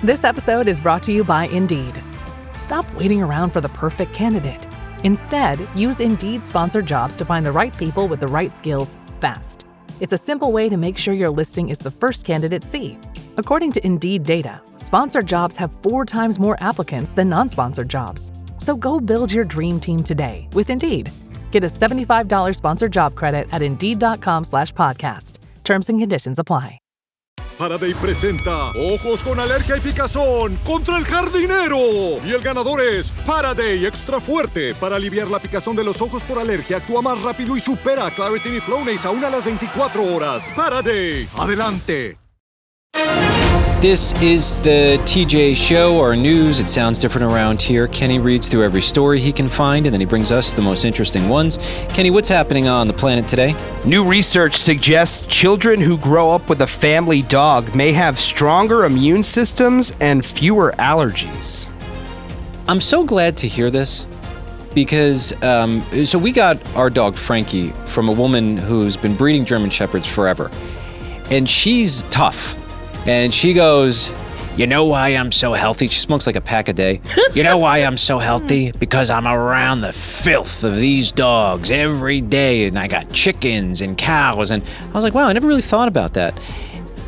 This episode is brought to you by Indeed. Stop waiting around for the perfect candidate. Instead, use Indeed sponsored jobs to find the right people with the right skills fast. It's a simple way to make sure your listing is the first candidates see. According to Indeed data, sponsored jobs have 4 times more applicants than non-sponsored jobs. So go build your dream team today with Indeed. Get a $75 sponsored job credit at Indeed.com/podcast. Terms and conditions apply. Faraday presenta Ojos con Alergia y Picazón contra el jardinero. Y el ganador es Faraday Extra Fuerte. Para aliviar la picazón de los ojos por alergia, actúa más rápido y supera a Claritin y Flonase aún a las 24 horas. Faraday, adelante. This is the TJ Show, our news. It sounds different around here. Kenny reads through every story he can find, and then he brings us the most interesting ones. Kenny, what's happening on the planet today? New research suggests children who grow up with a family dog may have stronger immune systems and fewer allergies. I'm so glad to hear this because, so we got our dog Frankie from a woman who's been breeding German Shepherds forever, and she's tough. And she goes, you know why I'm so healthy? She smokes like a pack a day. You know why I'm so healthy? Because I'm around the filth of these dogs every day. And I got chickens and cows. And I was like, wow, I never really thought about that.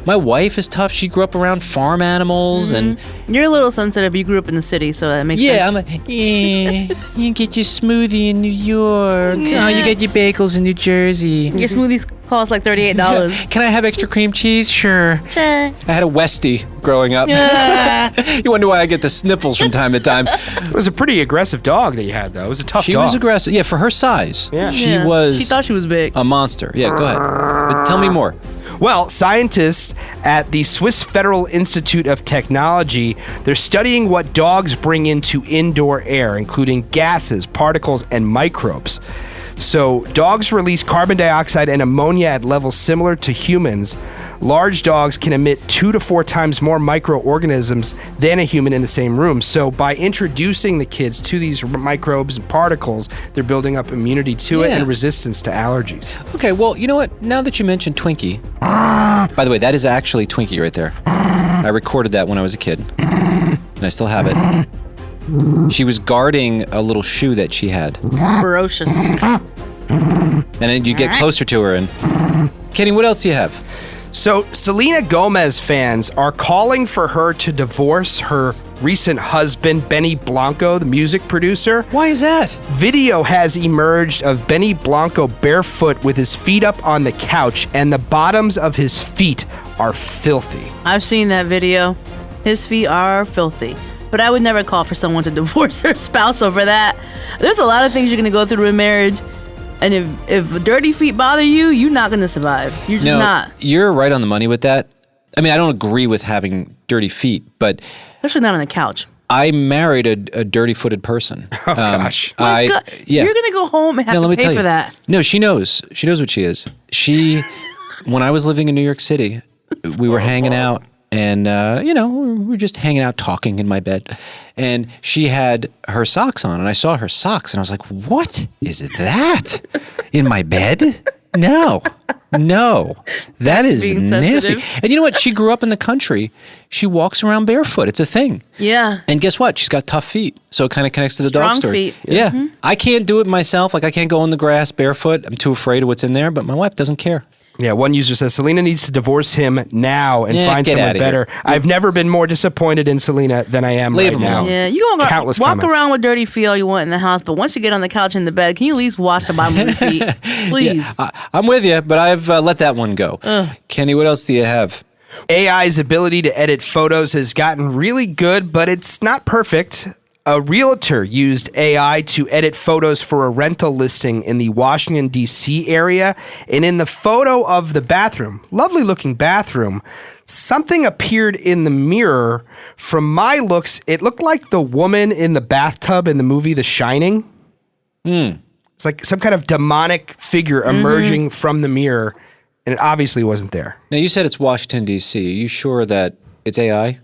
My wife is tough. She grew up around farm animals. And you're a little sensitive. You grew up in the city, so that makes sense. Yeah, I'm like, you get your smoothie in New York. Yeah. Oh, you get your bagels in New Jersey. Your smoothies cost like $38. Can I have extra cream cheese? Sure. Sure. I had a Westie growing up. You wonder why I get the sniffles from time to time. It was a pretty aggressive dog that you had, though. It was a tough dog. She was aggressive. Yeah, for her size. Yeah. She was. She thought she was big. A monster. Yeah, go ahead. But tell me more. Well, scientists at the Swiss Federal Institute of Technology, they're studying what dogs bring into indoor air, including gases, particles, and microbes. So dogs release carbon dioxide and ammonia at levels similar to humans. Large dogs can emit 2 to 4 times more microorganisms than a human in the same room. So by introducing the kids to these microbes and particles, they're building up immunity to it and resistance to allergies. Okay, well, you know what? Now that you mentioned Twinkie, by the way, that is actually Twinkie right there. I recorded that when I was a kid, and I still have it. She was guarding a little shoe that she had. Ferocious. And then you get closer to her and... Kenny, what else do you have? So Selena Gomez fans are calling for her to divorce her recent husband, Benny Blanco, the music producer. Why is that? Video has emerged of Benny Blanco barefoot with his feet up on the couch, and the bottoms of his feet are filthy. I've seen that video. His feet are filthy. But I would never call for someone to divorce their spouse over that. There's a lot of things you're going to go through in marriage. And if dirty feet bother you, you're not going to survive. You're just not. You're right on the money with that. I mean, I don't agree with having dirty feet, but... Especially not on the couch. I married a dirty-footed person. Oh, gosh. My God. Yeah. You're going to go home and have to pay for that. No, she knows. She knows what she is. When I was living in New York City, we were hanging out. And, we were just hanging out, talking in my bed. And she had her socks on. And I saw her socks. And I was like, what is that? In my bed? No. That is nasty. And you know what? She grew up in the country. She walks around barefoot. It's a thing. Yeah. And guess what? She's got tough feet. So it kind of connects to the dog Strong story. feet. Yeah. Mm-hmm. I can't do it myself. Like, I can't go in the grass barefoot. I'm too afraid of what's in there. But my wife doesn't care. Yeah, one user says Selena needs to divorce him now and find get someone outta better. here. I've never been more disappointed in Selena than I am Leave right him now. alone. Yeah, you gonna Countless walk comments. around with dirty feet all you want in the house, but once you get on the couch in the bed, can you at least wash the bottom of your feet? Please. Yeah, I'm with you, but I've let that one go. Kenny, what else do you have? AI's ability to edit photos has gotten really good, but it's not perfect. A realtor used AI to edit photos for a rental listing in the Washington, D.C. area. And in the photo of the bathroom, lovely looking bathroom, something appeared in the mirror. From my looks, it looked like the woman in the bathtub in the movie The Shining. It's like some kind of demonic figure emerging from the mirror, and it obviously wasn't there. Now, you said it's Washington, D.C. Are you sure that it's AI?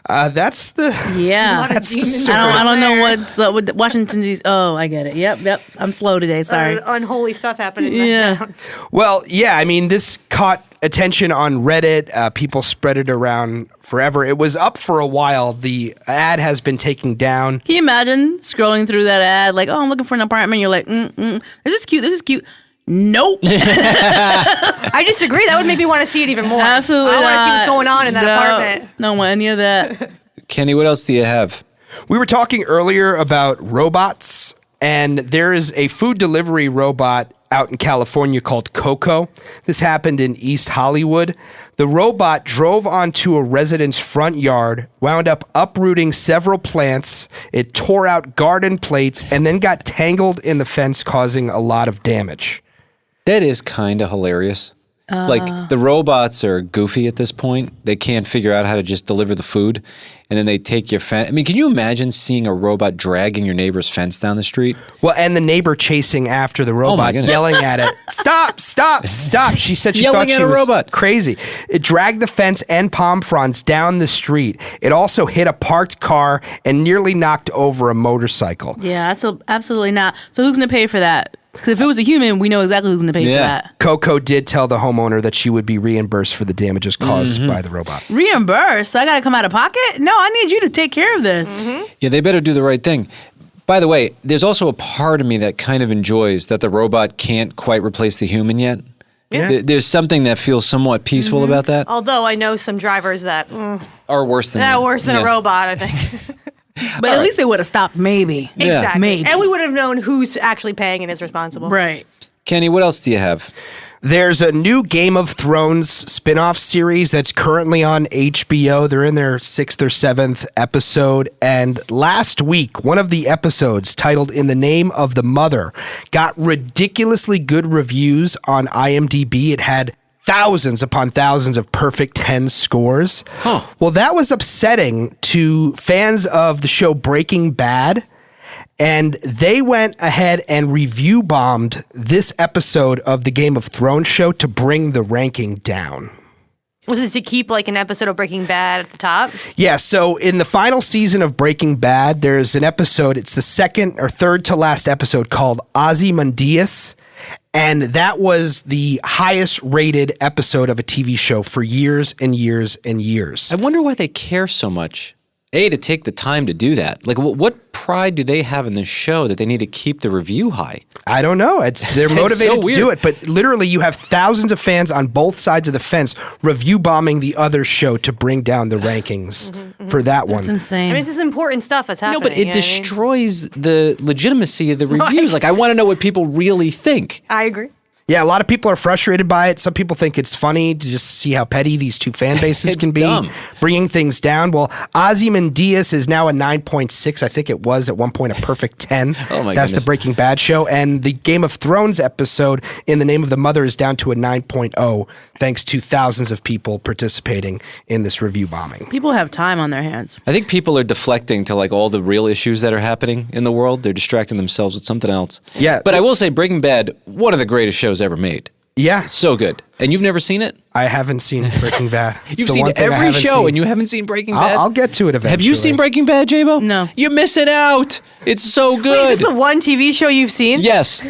That's the story. I don't know what's up with Washington D.C. Oh, I get it. Yep. I'm slow today. Sorry. Unholy stuff happening. Yeah. Well, yeah, I mean, this caught attention on Reddit. People spread it around forever. It was up for a while. The ad has been taken down. Can you imagine scrolling through that ad like, oh, I'm looking for an apartment. You're like, this is cute. This is cute. Nope. I disagree. That would make me want to see it even more. Absolutely I want to see not. what's going on in that apartment. Don't want any of that. Kenny, what else do you have? We were talking earlier about robots, and there is a food delivery robot out in California called Coco. This happened in East Hollywood. The robot drove onto a resident's front yard, wound up uprooting several plants. It tore out garden plates and then got tangled in the fence, causing a lot of damage. That is kind of hilarious. Like, the robots are goofy at this point. They can't figure out how to just deliver the food, and then they take your fence. I mean, can you imagine seeing a robot dragging your neighbor's fence down the street? Well, and the neighbor chasing after the robot, goodness. yelling at it. Stop, stop, stop. She said she Yelling thought at she a was robot. crazy. It dragged the fence and palm fronds down the street. It also hit a parked car and nearly knocked over a motorcycle. Yeah, that's absolutely not. So who's going to pay for that? Because if it was a human, we know exactly who's going to pay for that. Coco did tell the homeowner that she would be reimbursed for the damages caused by the robot. Reimbursed? So I got to come out of pocket? No, I need you to take care of this. Yeah, they better do the right thing. By the way, there's also a part of me that kind of enjoys that the robot can't quite replace the human yet. Yeah. There's something that feels somewhat peaceful about that. Although I know some drivers that Or worse than worse than yeah. a robot, I think. But at least they would have stopped, maybe. Yeah. Exactly. Maybe. And we would have known who's actually paying and is responsible. Right. Kenny, what else do you have? There's a new Game of Thrones spin-off series that's currently on HBO. They're in their 6th or 7th episode. And last week, one of the episodes titled In the Name of the Mother got ridiculously good reviews on IMDb. It had thousands upon thousands of perfect 10 scores. Huh. Well, that was upsetting to fans of the show Breaking Bad. And they went ahead and review bombed this episode of the Game of Thrones show to bring the ranking down. Was it to keep like an episode of Breaking Bad at the top? Yeah, so in the final season of Breaking Bad, there's an episode, it's the second or third to last episode called Ozymandias. And that was the highest rated episode of a TV show for years and years and years. I wonder why they care so much. To take the time to do that. Like, what pride do they have in this show that they need to keep the review high? I don't know. They're motivated so to do weird. it, but literally you have thousands of fans on both sides of the fence review bombing the other show to bring down the rankings for that one. That's insane. I mean, this is important stuff that's happening. No, but you it know what I mean? destroys the legitimacy of the reviews. Like, I want to know what people really think. I agree. Yeah, a lot of people are frustrated by it. Some people think it's funny to just see how petty these two fan bases It's can be, dumb. bringing things down. Well, Ozymandias is now a 9.6. I think it was at one point a perfect 10. Oh my That's goodness. the Breaking Bad show. And the Game of Thrones episode, In the Name of the Mother, is down to a 9.0, thanks to thousands of people participating in this review bombing. People have time on their hands. I think people are deflecting to like all the real issues that are happening in the world. They're distracting themselves with something else. Yeah. But I will say Breaking Bad, one of the greatest shows ever made. Yeah, So good. And you've never seen it? I haven't seen Breaking Bad. It's You've the seen one thing I every haven't show seen. and you haven't seen Breaking Bad? I'll get to it eventually. Have you seen Breaking Bad, J-Bo? No. You're missing out. It's so Wait, good. is this the one TV show you've seen? Yes.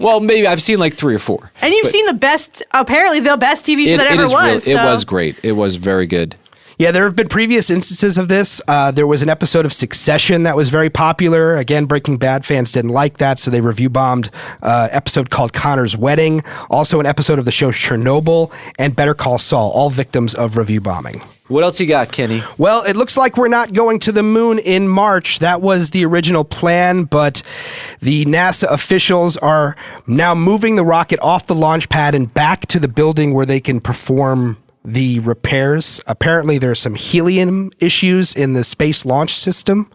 Well, maybe I've seen like 3 or 4. And you've seen the best, apparently the best TV show that ever was. It so- was great. It was very good. Yeah, there have been previous instances of this. There was an episode of Succession that was very popular. Again, Breaking Bad fans didn't like that, so they review bombed episode called Connor's Wedding. Also an episode of the show Chernobyl and Better Call Saul, all victims of review bombing. What else you got, Kenny? Well, it looks like we're not going to the moon in March. That was the original plan, but the NASA officials are now moving the rocket off the launch pad and back to the building where they can perform the repairs. Apparently, there are some helium issues in the Space Launch System.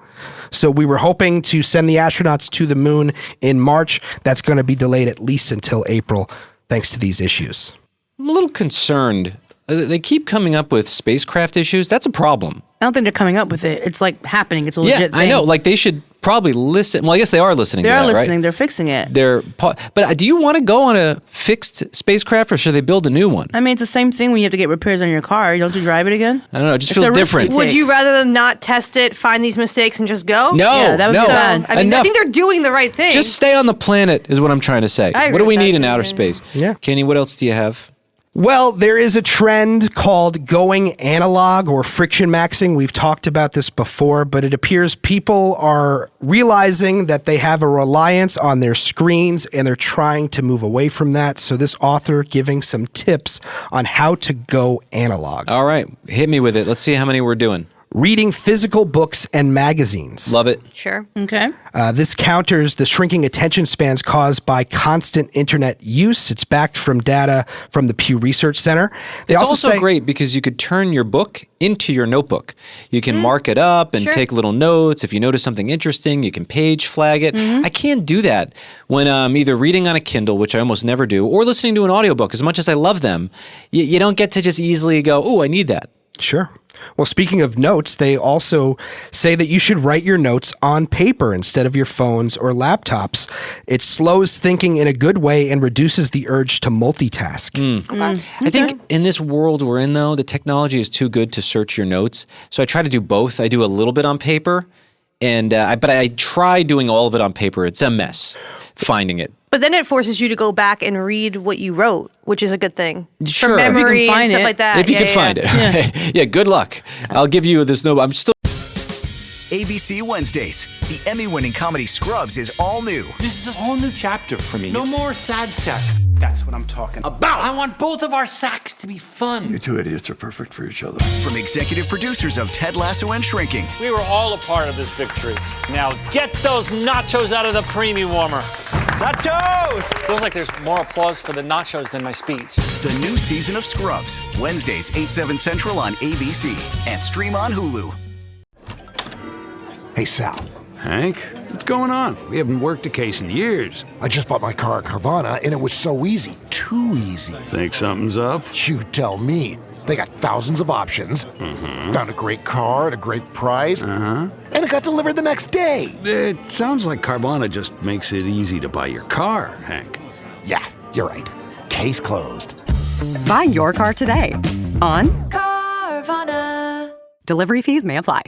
So we were hoping to send the astronauts to the moon in March. That's going to be delayed at least until April, thanks to these issues. I'm a little concerned. They keep coming up with spacecraft issues. That's a problem. I don't think they're coming up with it. It's like happening. It's a legit thing. I know. Like they should probably listen. Well, I guess they are listening. They to are that, listening. Right? They're fixing it. But do you want to go on a fixed spacecraft or should they build a new one? I mean, it's the same thing when you have to get repairs on your car. Don't you drive it again? I don't know. It just It's feels a risk different. we Would take. you rather them not test it, find these mistakes, and just go? No, Yeah, that would be no. bad. I mean, I Enough. think they're doing the right thing. Just stay on the planet is what I'm trying to say. I agree What do we with need that in too, outer yeah. space? Yeah. Kenny, what else do you have? Well, there is a trend called going analog or friction maxing. We've talked about this before, but it appears people are realizing that they have a reliance on their screens and they're trying to move away from that. So this author giving some tips on how to go analog. All right, hit me with it. Let's see how many we're doing. Reading physical books and magazines. Love it. Sure. Okay. This counters the shrinking attention spans caused by constant internet use. It's backed from data from the Pew Research Center. It's also great because you could turn your book into your notebook. You can mark it up and take little notes. If you notice something interesting, you can page flag it. I can't do that when I'm either reading on a Kindle, which I almost never do, or listening to an audiobook. As much as I love them, you don't get to just easily go, oh, I need that. Sure. Well, speaking of notes, they also say that you should write your notes on paper instead of your phones or laptops. It slows thinking in a good way and reduces the urge to multitask. I think in this world we're in, though, the technology is too good to search your notes. So I try to do both. I do a little bit on paper, but I try doing all of it on paper. It's a mess finding it. But then it forces you to go back and read what you wrote, which is a good thing. Sure. For If you can memory and find stuff it. like that. If you can find it. Yeah, good luck. I'll give you this I'm still ABC Wednesdays. The Emmy-winning comedy Scrubs is all new. This is a whole new chapter for me. No more sad sack. That's what I'm talking about. I want both of our sacks to be fun. You two idiots are perfect for each other. From executive producers of Ted Lasso and Shrinking. We were all a part of this victory. Now get those nachos out of the preemie warmer. Nachos! Feels like there's more applause for the nachos than my speech. The new season of Scrubs. Wednesdays, 8/7 Central on ABC. And stream on Hulu. Hey, Sal. Hank, what's going on? We haven't worked a case in years. I just bought my car at Carvana, and it was so easy. Too easy. Think something's up? You tell me. They got thousands of options. Found a great car at a great price. And it got delivered the next day. It sounds like Carvana just makes it easy to buy your car, Hank. Yeah, you're right. Case closed. Buy your car today on Carvana. Delivery fees may apply.